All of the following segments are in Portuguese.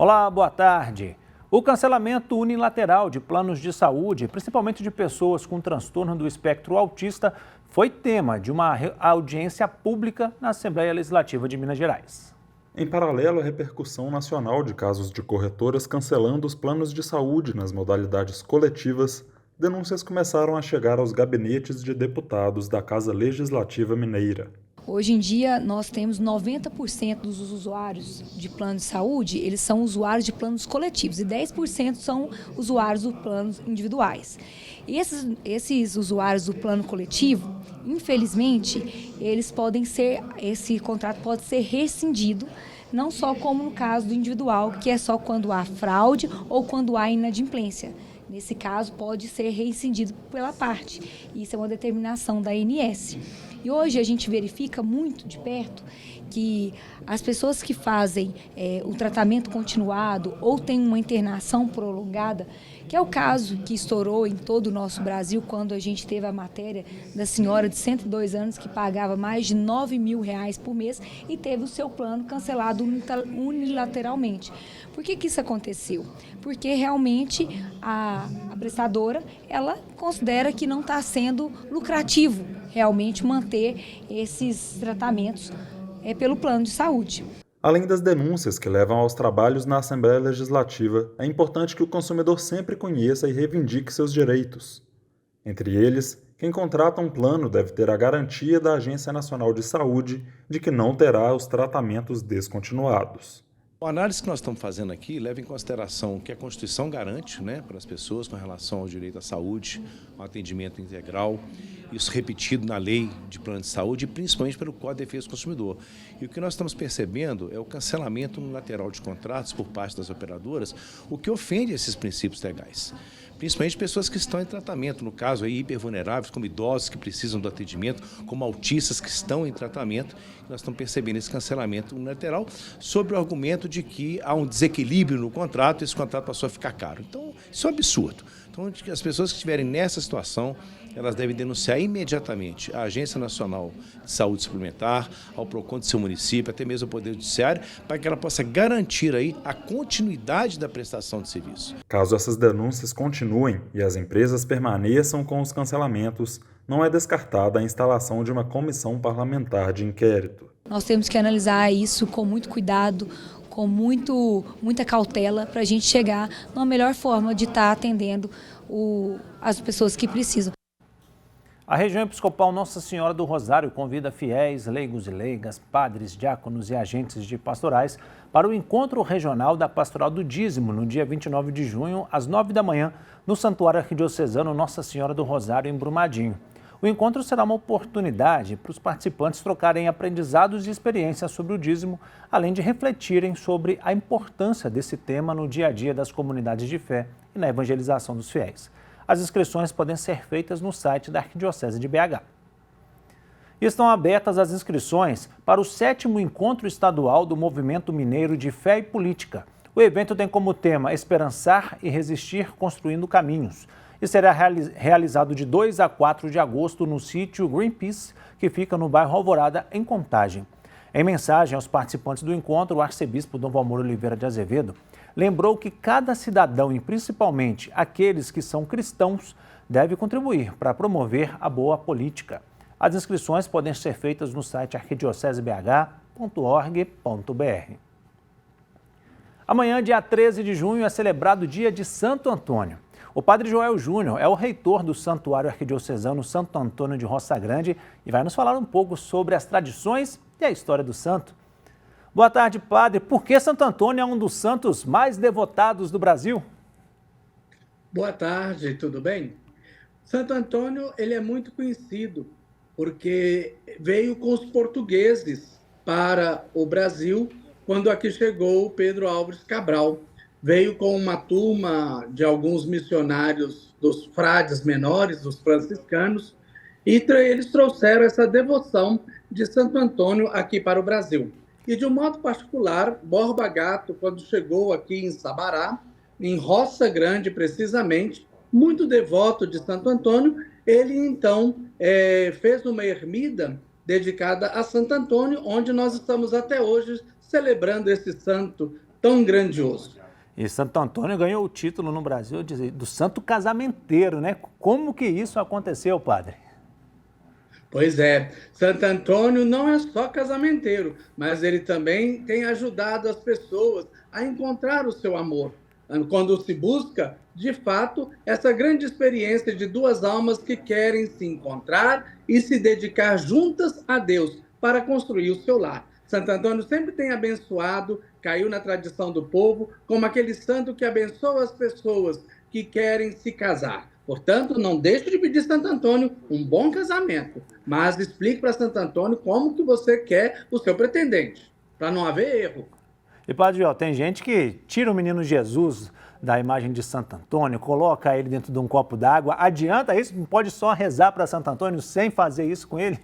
Olá, boa tarde. O cancelamento unilateral de planos de saúde, principalmente de pessoas com transtorno do espectro autista, foi tema de uma audiência pública na Assembleia Legislativa de Minas Gerais. Em paralelo à repercussão nacional de casos de corretoras cancelando os planos de saúde nas modalidades coletivas, denúncias começaram a chegar aos gabinetes de deputados da Casa Legislativa Mineira. Hoje em dia, nós temos 90% dos usuários de plano de saúde, eles são usuários de planos coletivos e 10% são usuários de planos individuais. E esses usuários do plano coletivo, infelizmente, esse contrato pode ser rescindido, não só como no caso do individual, que é só quando há fraude ou quando há inadimplência. Nesse caso, pode ser rescindido pela parte. Isso é uma determinação da ANS. E hoje a gente verifica muito de perto que as pessoas que fazem o tratamento continuado ou têm uma internação prolongada, que é o caso que estourou em todo o nosso Brasil, quando a gente teve a matéria da senhora de 102 anos que pagava mais de R$9 mil por mês e teve o seu plano cancelado unilateralmente. Por que isso aconteceu? Porque realmente a prestadora, ela considera que não está sendo lucrativo realmente manter esses tratamentos pelo plano de saúde. Além das denúncias que levam aos trabalhos na Assembleia Legislativa, é importante que o consumidor sempre conheça e reivindique seus direitos. Entre eles, quem contrata um plano deve ter a garantia da Agência Nacional de Saúde de que não terá os tratamentos descontinuados. A análise que nós estamos fazendo aqui leva em consideração o que a Constituição garante, para as pessoas com relação ao direito à saúde, ao atendimento integral, isso repetido na lei de plano de saúde e principalmente pelo Código de Defesa do Consumidor. E o que nós estamos percebendo é o cancelamento unilateral de contratos por parte das operadoras, o que ofende esses princípios legais. Principalmente pessoas que estão em tratamento, no caso aí hipervulneráveis, como idosos que precisam do atendimento, como autistas que estão em tratamento. Nós estamos percebendo esse cancelamento unilateral sob o argumento de que há um desequilíbrio no contrato e esse contrato passou a ficar caro. Então, isso é um absurdo. Então, as pessoas que estiverem nessa situação, elas devem denunciar imediatamente à Agência Nacional de Saúde Suplementar, ao PROCON do seu município, até mesmo ao Poder Judiciário, para que ela possa garantir aí a continuidade da prestação de serviço. Caso essas denúncias continuem e as empresas permaneçam com os cancelamentos, não é descartada a instalação de uma comissão parlamentar de inquérito. Nós temos que analisar isso com muito cuidado, com muita cautela, para a gente chegar numa melhor forma de estar atendendo as pessoas que precisam. A região episcopal Nossa Senhora do Rosário convida fiéis, leigos e leigas, padres, diáconos e agentes de pastorais para o encontro regional da Pastoral do Dízimo, no dia 29 de junho, às 9 da manhã, no Santuário Arquidiocesano Nossa Senhora do Rosário, em Brumadinho. O encontro será uma oportunidade para os participantes trocarem aprendizados e experiências sobre o dízimo, além de refletirem sobre a importância desse tema no dia a dia das comunidades de fé e na evangelização dos fiéis. As inscrições podem ser feitas no site da Arquidiocese de BH. Estão abertas as inscrições para o 7º Encontro Estadual do Movimento Mineiro de Fé e Política. O evento tem como tema Esperançar e Resistir Construindo Caminhos e será realizado de 2 a 4 de agosto no sítio Greenpeace, que fica no bairro Alvorada, em Contagem. Em mensagem aos participantes do encontro, o arcebispo Dom Valmor Oliveira de Azevedo lembrou que cada cidadão, e principalmente aqueles que são cristãos, deve contribuir para promover a boa política. As inscrições podem ser feitas no site arquidiocesebh.org.br. Amanhã, dia 13 de junho, é celebrado o dia de Santo Antônio. O padre Joel Júnior é o reitor do Santuário Arquidiocesano Santo Antônio de Roça Grande e vai nos falar um pouco sobre as tradições e a história do santo. Boa tarde, padre. Por que Santo Antônio é um dos santos mais devotados do Brasil? Boa tarde, tudo bem? Santo Antônio, ele é muito conhecido porque veio com os portugueses para o Brasil quando aqui chegou Pedro Álvares Cabral. Veio com uma turma de alguns missionários dos frades menores, dos franciscanos, e eles trouxeram essa devoção de Santo Antônio aqui para o Brasil. E, de um modo particular, Borba Gato, quando chegou aqui em Sabará, em Roça Grande precisamente, muito devoto de Santo Antônio, ele então fez uma ermida dedicada a Santo Antônio, onde nós estamos até hoje celebrando esse santo tão grandioso. E Santo Antônio ganhou o título no Brasil do santo casamenteiro, né? Como que isso aconteceu, padre? Pois é, Santo Antônio não é só casamenteiro, mas ele também tem ajudado as pessoas a encontrar o seu amor. Quando se busca, de fato, essa grande experiência de duas almas que querem se encontrar e se dedicar juntas a Deus para construir o seu lar. Santo Antônio sempre tem abençoado, caiu na tradição do povo, como aquele santo que abençoa as pessoas que querem se casar. Portanto, não deixe de pedir Santo Antônio um bom casamento, mas explique para Santo Antônio como que você quer o seu pretendente, para não haver erro. E, padre Joel, tem gente que tira o menino Jesus da imagem de Santo Antônio, coloca ele dentro de um copo d'água. Adianta isso? Não pode só rezar para Santo Antônio sem fazer isso com ele?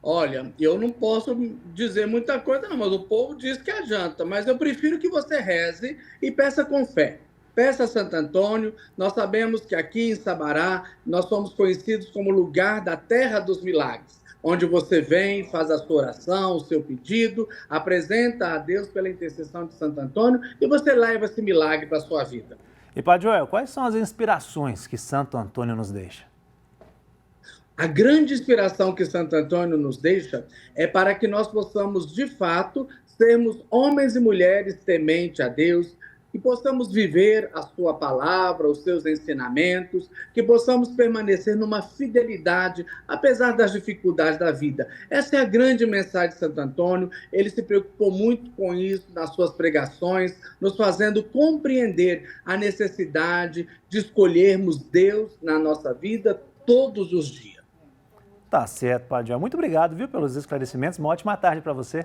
Olha, eu não posso dizer muita coisa não, mas o povo diz que adianta, mas eu prefiro que você reze e peça com fé. Peça a Santo Antônio. Nós sabemos que aqui em Sabará nós somos conhecidos como lugar da terra dos milagres, onde você vem, faz a sua oração, o seu pedido, apresenta a Deus pela intercessão de Santo Antônio e você leva esse milagre para a sua vida. E, padre Joel, quais são as inspirações que Santo Antônio nos deixa? A grande inspiração que Santo Antônio nos deixa é para que nós possamos, de fato, sermos homens e mulheres tementes a Deus, que possamos viver a sua palavra, os seus ensinamentos, que possamos permanecer numa fidelidade, apesar das dificuldades da vida. Essa é a grande mensagem de Santo Antônio. Ele se preocupou muito com isso nas suas pregações, nos fazendo compreender a necessidade de escolhermos Deus na nossa vida todos os dias. Tá certo, padre Joel. Muito obrigado, viu, pelos esclarecimentos. Uma ótima tarde para você.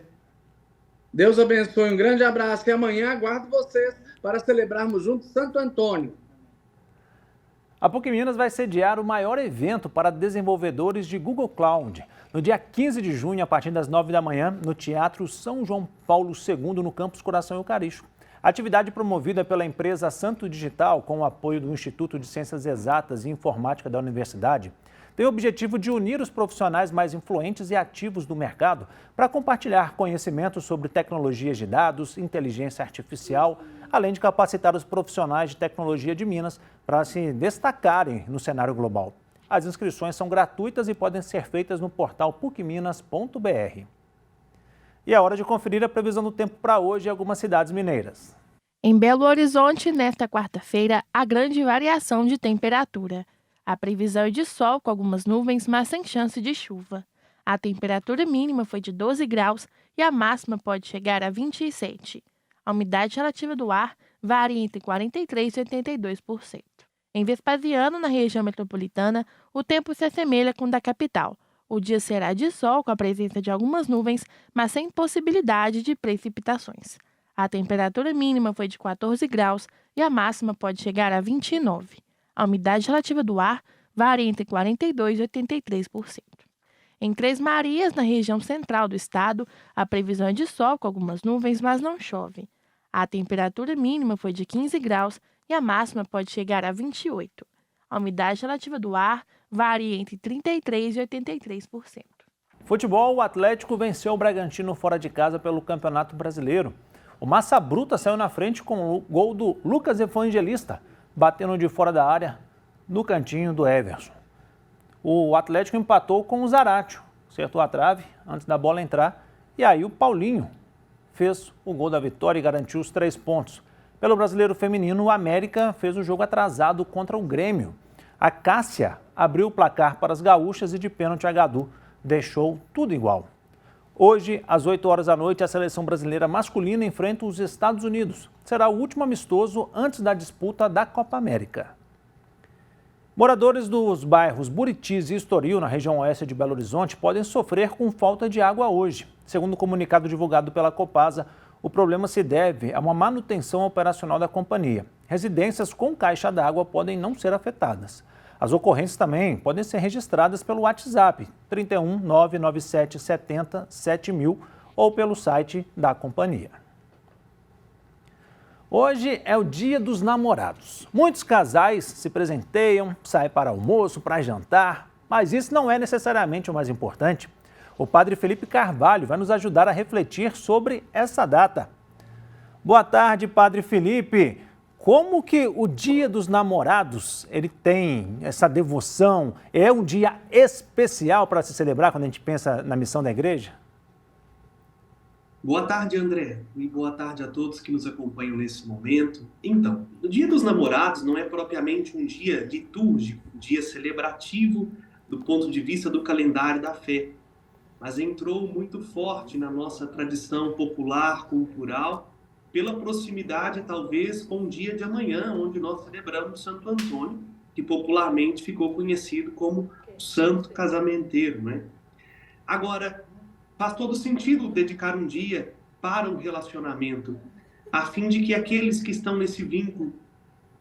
Deus abençoe, um grande abraço e amanhã aguardo vocês para celebrarmos juntos Santo Antônio. A PUC Minas vai sediar o maior evento para desenvolvedores de Google Cloud. No dia 15 de junho, a partir das 9 da manhã, no Teatro São João Paulo II, no Campus Coração Eucarístico. A atividade promovida pela empresa Santo Digital, com o apoio do Instituto de Ciências Exatas e Informática da Universidade, tem o objetivo de unir os profissionais mais influentes e ativos do mercado para compartilhar conhecimentos sobre tecnologias de dados, inteligência artificial, além de capacitar os profissionais de tecnologia de Minas para se destacarem no cenário global. As inscrições são gratuitas e podem ser feitas no portal pucminas.br. E é hora de conferir a previsão do tempo para hoje em algumas cidades mineiras. Em Belo Horizonte, nesta quarta-feira, há grande variação de temperatura. A previsão é de sol com algumas nuvens, mas sem chance de chuva. A temperatura mínima foi de 12 graus e a máxima pode chegar a 27. A umidade relativa do ar varia entre 43% e 82%. Em Vespasiano, na região metropolitana, o tempo se assemelha com o da capital. O dia será de sol com a presença de algumas nuvens, mas sem possibilidade de precipitações. A temperatura mínima foi de 14 graus e a máxima pode chegar a 29. A umidade relativa do ar varia entre 42% e 83%. Em Três Marias, na região central do estado, a previsão é de sol com algumas nuvens, mas não chove. A temperatura mínima foi de 15 graus e a máxima pode chegar a 28. A umidade relativa do ar varia entre 33% e 83%. Futebol, o Atlético venceu o Bragantino fora de casa pelo Campeonato Brasileiro. O Massa Bruta saiu na frente com o gol do Lucas Evangelista, batendo de fora da área no cantinho do Everson. O Atlético empatou com o Zaratio, acertou a trave antes da bola entrar e aí o Paulinho fez o gol da vitória e garantiu os 3 pontos. Pelo Brasileiro Feminino, o América fez o jogo atrasado contra o Grêmio. A Cássia abriu o placar para as gaúchas e de pênalti a Gadu deixou tudo igual. Hoje, às 8 horas da noite, a seleção brasileira masculina enfrenta os Estados Unidos. Será o último amistoso antes da disputa da Copa América. Moradores dos bairros Buritis e Estoril, na região oeste de Belo Horizonte, podem sofrer com falta de água hoje. Segundo o comunicado divulgado pela Copasa, o problema se deve a uma manutenção operacional da companhia. Residências com caixa d'água podem não ser afetadas. As ocorrências também podem ser registradas pelo WhatsApp 31 997 70 7000 ou pelo site da companhia. Hoje é o Dia dos Namorados. Muitos casais se presenteiam, saem para almoço, para jantar, mas isso não é necessariamente o mais importante. O padre Felipe Carvalho vai nos ajudar a refletir sobre essa data. Boa tarde, Padre Felipe. Como que o Dia dos Namorados, ele tem essa devoção? É um dia especial para se celebrar quando a gente pensa na missão da igreja? Boa tarde, André, e boa tarde a todos que nos acompanham nesse momento. Então, o Dia dos Namorados não é propriamente um dia litúrgico, um dia celebrativo do ponto de vista do calendário da fé, mas entrou muito forte na nossa tradição popular, cultural, pela proximidade, talvez, com o dia de amanhã, onde nós celebramos Santo Antônio, que popularmente ficou conhecido como o Santo Casamenteiro, né? Agora, faz todo sentido dedicar um dia para um relacionamento, a fim de que aqueles que estão nesse vínculo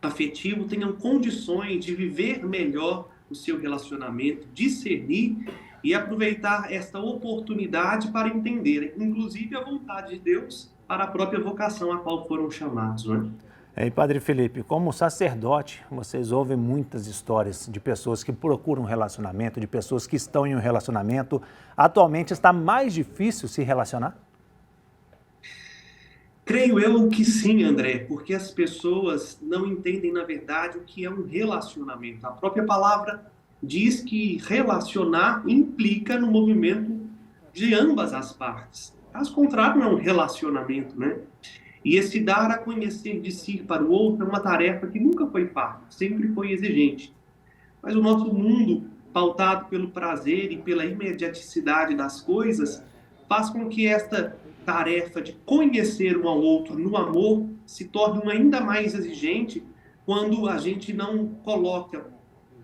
afetivo tenham condições de viver melhor o seu relacionamento, discernir e aproveitar esta oportunidade para entender, inclusive, a vontade de Deus para a própria vocação a qual foram chamados, não é? E Padre Felipe, como sacerdote, vocês ouvem muitas histórias de pessoas que procuram um relacionamento, de pessoas que estão em um relacionamento. Atualmente está mais difícil se relacionar? Creio eu que sim, André, porque as pessoas não entendem, na verdade, o que é um relacionamento. A própria palavra diz que relacionar implica no movimento de ambas as partes. Caso contrário, não é um relacionamento, né? E esse dar a conhecer de si para o outro é uma tarefa que nunca foi fácil, sempre foi exigente. Mas o nosso mundo, pautado pelo prazer e pela imediaticidade das coisas, faz com que esta tarefa de conhecer um ao outro no amor se torne ainda mais exigente quando a gente não coloca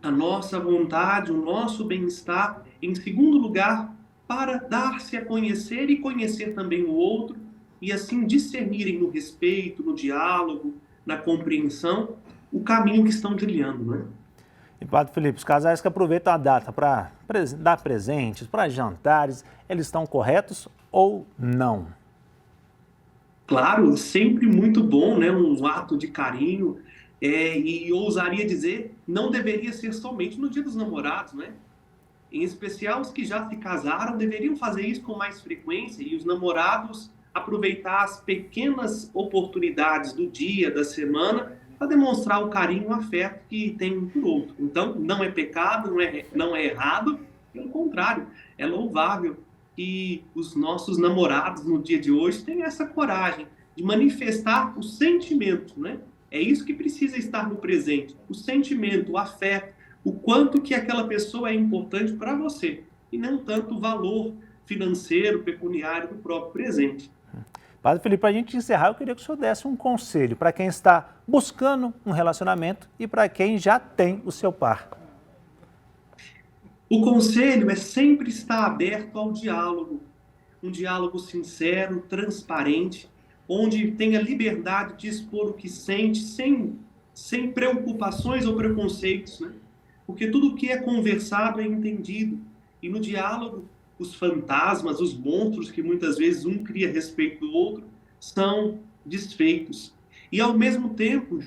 a nossa vontade, o nosso bem-estar em segundo lugar para dar-se a conhecer e conhecer também o outro e assim discernirem no respeito, no diálogo, na compreensão, o caminho que estão trilhando, não é? E Padre Felipe, os casais que aproveitam a data para dar presentes, para jantares, eles estão corretos ou não? Claro, sempre muito bom, né? Um ato de carinho, e ousaria dizer, não deveria ser somente no Dia dos Namorados, né? Em especial os que já se casaram deveriam fazer isso com mais frequência e os namorados aproveitar as pequenas oportunidades do dia, da semana, para demonstrar o carinho, o afeto que tem um por outro. Então, não é pecado, não é errado, pelo contrário, é louvável que os nossos namorados no dia de hoje tenham essa coragem de manifestar o sentimento, né? É isso que precisa estar no presente, o sentimento, o afeto, o quanto que aquela pessoa é importante para você, e não tanto o valor financeiro, pecuniário do próprio presente. Padre Felipe, para a gente encerrar, eu queria que o senhor desse um conselho para quem está buscando um relacionamento e para quem já tem o seu par. O conselho é sempre estar aberto ao diálogo, um diálogo sincero, transparente, onde tenha liberdade de expor o que sente, sem preocupações ou preconceitos, né? Porque tudo que é conversado é entendido. E no diálogo, os fantasmas, os monstros que muitas vezes um cria a respeito do outro, são desfeitos. E ao mesmo tempo,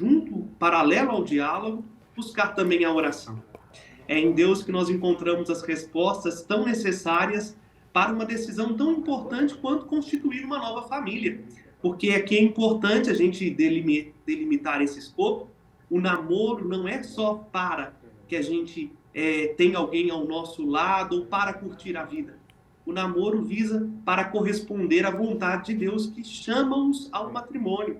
paralelo ao diálogo, buscar também a oração. É em Deus que nós encontramos as respostas tão necessárias para uma decisão tão importante quanto constituir uma nova família. Porque aqui é importante a gente delimitar esse escopo. O namoro não é só para que a gente tenha alguém ao nosso lado ou para curtir a vida. O namoro visa para corresponder à vontade de Deus que chama-os ao matrimônio.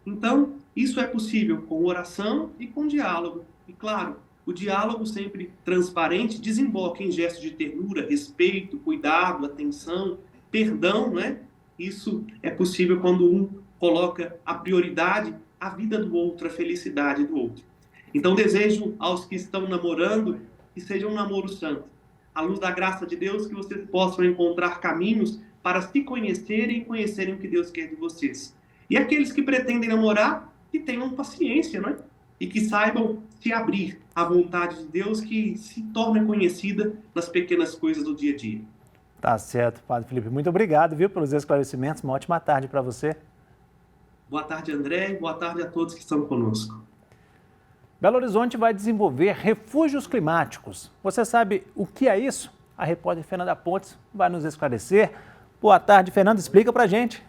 Então, isso é possível com oração e com diálogo. E claro, o diálogo sempre transparente desemboca em gestos de ternura, respeito, cuidado, atenção, perdão, né? Isso é possível quando um coloca a prioridade à vida do outro, a felicidade do outro. Então, desejo aos que estão namorando que seja um namoro santo. À luz da graça de Deus, que vocês possam encontrar caminhos para se conhecerem e conhecerem o que Deus quer de vocês. E aqueles que pretendem namorar, que tenham paciência, não é? E que saibam se abrir à vontade de Deus, que se torna conhecida nas pequenas coisas do dia a dia. Tá certo, Padre Felipe. Muito obrigado, viu, pelos esclarecimentos. Uma ótima tarde para você. Boa tarde, André, e boa tarde a todos que estão conosco. Belo Horizonte vai desenvolver refúgios climáticos. Você sabe o que é isso? A repórter Fernanda Pontes vai nos esclarecer. Boa tarde, Fernanda. Explica pra gente.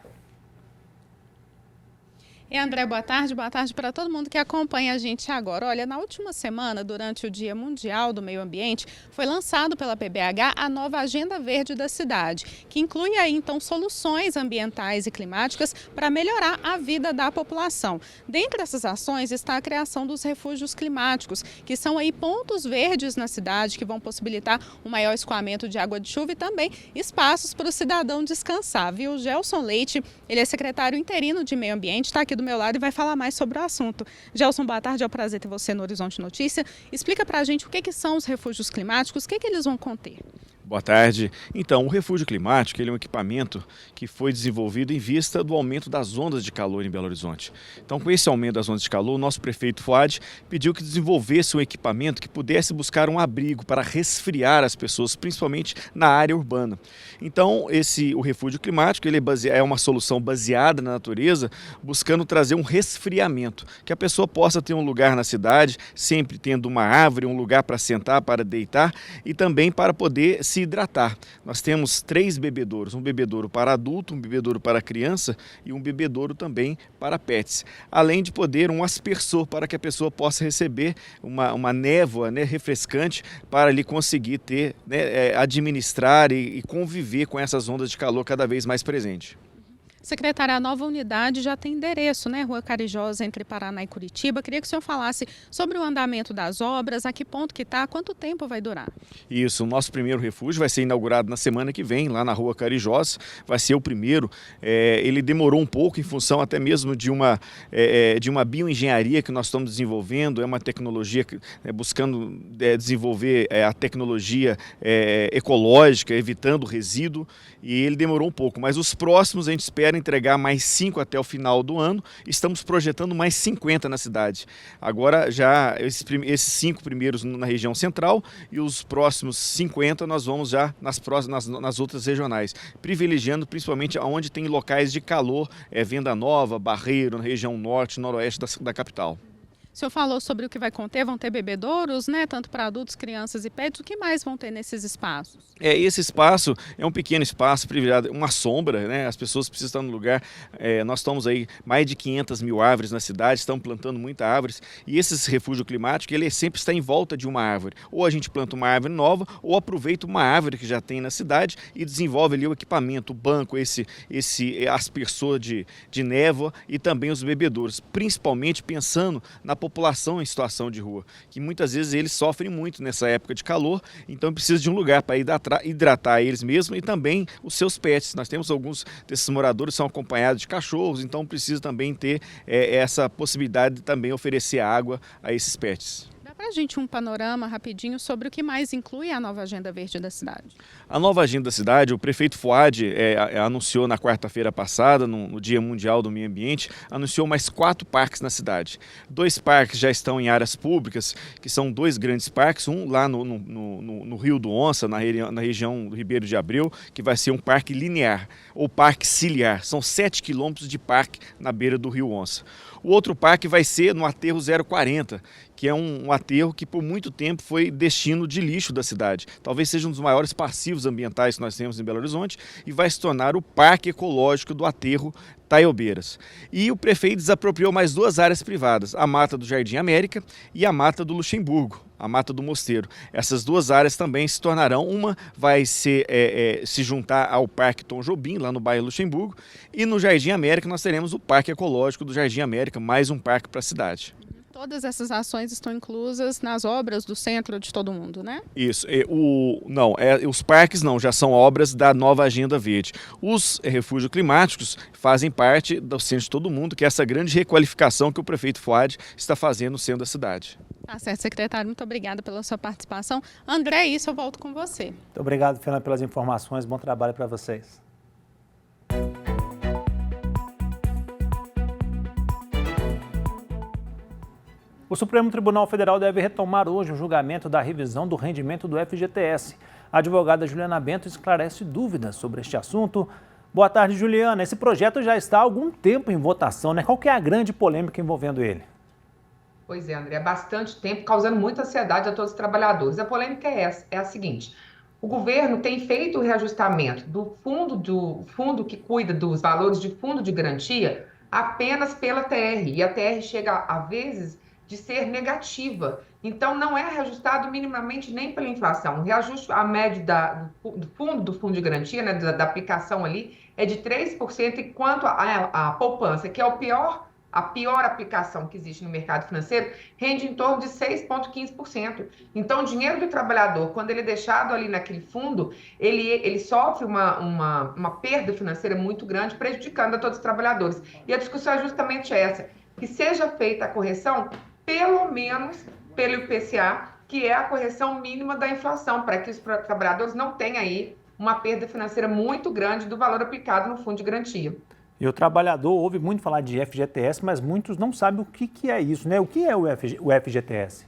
E André, boa tarde para todo mundo que acompanha a gente agora. Olha, na última semana, durante o Dia Mundial do Meio Ambiente, foi lançado pela PBH a nova Agenda Verde da cidade, que inclui aí então soluções ambientais e climáticas para melhorar a vida da população. Dentre essas ações está a criação dos refúgios climáticos, que são aí pontos verdes na cidade que vão possibilitar um maior escoamento de água de chuva e também espaços para o cidadão descansar, viu? Gelson Leite, ele é secretário interino de Meio Ambiente, está aqui do meu lado e vai falar mais sobre o assunto. Gelson, boa tarde, é um prazer ter você no Horizonte Notícia. Explica para a gente o que são os refúgios climáticos, o que eles vão conter. Boa tarde. Então, o refúgio climático ele é um equipamento que foi desenvolvido em vista do aumento das ondas de calor em Belo Horizonte. Então, com esse aumento das ondas de calor, o nosso prefeito Fuad pediu que desenvolvesse um equipamento que pudesse buscar um abrigo para resfriar as pessoas, principalmente na área urbana. Então, o refúgio climático ele é uma solução baseada na natureza, buscando trazer um resfriamento, que a pessoa possa ter um lugar na cidade, sempre tendo uma árvore, um lugar para sentar, para deitar e também para poder se hidratar. Nós temos 3 bebedouros, um bebedouro para adulto, um bebedouro para criança e um bebedouro também para pets. Além de poder um aspersor para que a pessoa possa receber uma névoa, né, refrescante para ali conseguir ter, né, administrar e conviver com essas ondas de calor cada vez mais presente. Secretária, a nova unidade já tem endereço, né? Rua Carijosa, entre Paraná e Curitiba. Queria que o senhor falasse sobre o andamento das obras, a que ponto que está, quanto tempo vai durar? Isso, o nosso primeiro refúgio vai ser inaugurado na semana que vem, lá na Rua Carijosa. Vai ser o primeiro. Ele demorou um pouco em função até mesmo de uma bioengenharia que nós estamos desenvolvendo. É uma tecnologia buscando desenvolver a tecnologia ecológica, evitando resíduo. E ele demorou um pouco, mas os próximos a gente espera entregar mais 5 até o final do ano. Estamos projetando mais 50 na cidade. Agora já esses 5 primeiros na região central e os próximos 50 nós vamos já nas outras regionais, privilegiando principalmente onde tem locais de calor, Venda Nova, Barreiro, na região norte, noroeste da capital. O senhor falou sobre o que vai conter, vão ter bebedouros, né? Tanto para adultos, crianças e pets. O que mais vão ter nesses espaços? Esse espaço é um pequeno espaço privilegiado, uma sombra, né? As pessoas precisam estar no lugar. Nós estamos aí mais de 500 mil árvores na cidade, estamos plantando muitas árvores. E esse refúgio climático, ele sempre está em volta de uma árvore. Ou a gente planta uma árvore nova, ou aproveita uma árvore que já tem na cidade e desenvolve ali o equipamento, o banco, esse aspersor de névoa e também os bebedouros. Principalmente pensando na população em situação de rua, que muitas vezes eles sofrem muito nessa época de calor, então precisa de um lugar para hidratar eles mesmos e também os seus pets. Nós temos alguns desses moradores que são acompanhados de cachorros, então precisa também ter essa possibilidade de também oferecer água a esses pets. Dá para a gente um panorama rapidinho sobre o que mais inclui a nova Agenda Verde da cidade? A nova Agenda da cidade, o prefeito Fuad anunciou na quarta-feira passada, no Dia Mundial do Meio Ambiente, anunciou mais 4 parques na cidade. 2 parques já estão em áreas públicas, que são 2 grandes parques, um lá no Rio do Onça, na região do Ribeiro de Abreu, que vai ser um parque linear, ou parque ciliar. São 7 quilômetros de parque na beira do Rio Onça. O outro parque vai ser no Aterro 040, que é um aterro que por muito tempo foi destino de lixo da cidade. Talvez seja um dos maiores passivos ambientais que nós temos em Belo Horizonte e vai se tornar o Parque Ecológico do Aterro Taiobeiras. E o prefeito desapropriou mais 2 áreas privadas, a Mata do Jardim América e a Mata do Luxemburgo, a Mata do Mosteiro. Essas 2 áreas também se tornarão, uma vai se juntar ao Parque Tom Jobim, lá no bairro Luxemburgo, e no Jardim América nós teremos o Parque Ecológico do Jardim América, mais um parque para a cidade. Todas essas ações estão inclusas nas obras do Centro de Todo Mundo, né? Isso. Os parques não, já são obras da nova Agenda Verde. Os refúgios climáticos fazem parte do Centro de Todo Mundo, que é essa grande requalificação que o prefeito Fuad está fazendo no centro da cidade. Tá certo, secretário. Muito obrigada pela sua participação. André, isso eu volto com você. Muito obrigado, Fernanda, pelas informações. Bom trabalho para vocês. O Supremo Tribunal Federal deve retomar hoje o julgamento da revisão do rendimento do FGTS. A advogada Juliana Bento esclarece dúvidas sobre este assunto. Boa tarde, Juliana. Esse projeto já está há algum tempo em votação, né? Qual que é a grande polêmica envolvendo ele? Pois é, André, há bastante tempo, causando muita ansiedade a todos os trabalhadores. A polêmica é a seguinte: o governo tem feito o reajustamento do fundo que cuida dos valores de fundo de garantia apenas pela TR, e a TR chega a vezes de ser negativa. Então, não é reajustado minimamente nem pela inflação. O reajuste a médio do fundo de garantia, né, da aplicação ali, é de 3%, enquanto a poupança, que é a pior aplicação que existe no mercado financeiro, rende em torno de 6,15%. Então, o dinheiro do trabalhador, quando ele é deixado ali naquele fundo, ele sofre uma perda financeira muito grande, prejudicando a todos os trabalhadores. E a discussão é justamente essa, que seja feita a correção, pelo menos pelo IPCA, que é a correção mínima da inflação, para que os trabalhadores não tenham aí uma perda financeira muito grande do valor aplicado no fundo de garantia. E o trabalhador ouve muito falar de FGTS, mas muitos não sabem o que é isso, né? O que é o FGTS?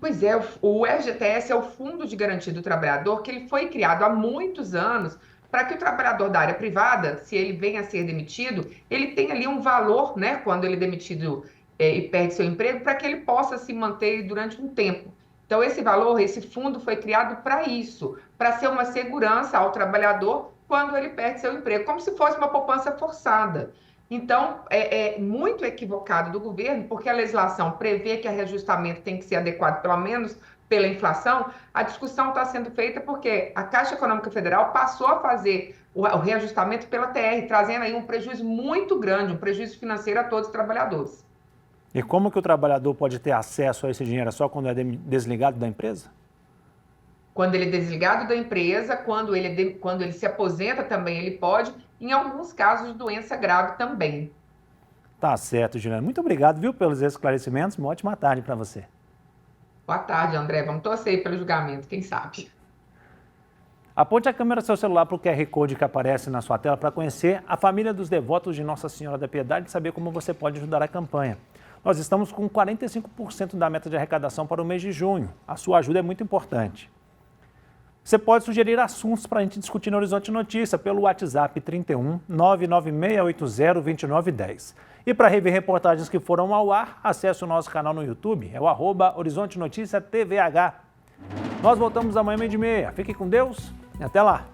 Pois é, o FGTS é o Fundo de Garantia do Trabalhador, que ele foi criado há muitos anos para que o trabalhador da área privada, se ele venha a ser demitido, ele tenha ali um valor, né, quando ele é demitido e perde seu emprego, para que ele possa se manter durante um tempo. Então, esse valor, esse fundo foi criado para isso, para ser uma segurança ao trabalhador quando ele perde seu emprego, como se fosse uma poupança forçada. Então, é muito equivocado do governo, porque a legislação prevê que o reajustamento tem que ser adequado, pelo menos pela inflação. A discussão está sendo feita porque a Caixa Econômica Federal passou a fazer o reajustamento pela TR, trazendo aí um prejuízo muito grande, um prejuízo financeiro a todos os trabalhadores. E como que o trabalhador pode ter acesso a esse dinheiro? É só quando é desligado da empresa? Quando ele é desligado da empresa, quando ele se aposenta também ele pode, em alguns casos de doença grave também. Tá certo, Juliana. Muito obrigado, viu, pelos esclarecimentos. Uma ótima tarde para você. Boa tarde, André. Vamos torcer aí pelo julgamento, quem sabe. Aponte a câmera do seu celular para o QR Code que aparece na sua tela para conhecer a família dos devotos de Nossa Senhora da Piedade e saber como você pode ajudar a campanha. Nós estamos com 45% da meta de arrecadação para o mês de junho. A sua ajuda é muito importante. Você pode sugerir assuntos para a gente discutir no Horizonte Notícia pelo WhatsApp 31 996802910. E para rever reportagens que foram ao ar, acesse o nosso canal no YouTube, é o @Horizonte Notícia TVH. Nós voltamos amanhã 12:30. Fique com Deus e até lá.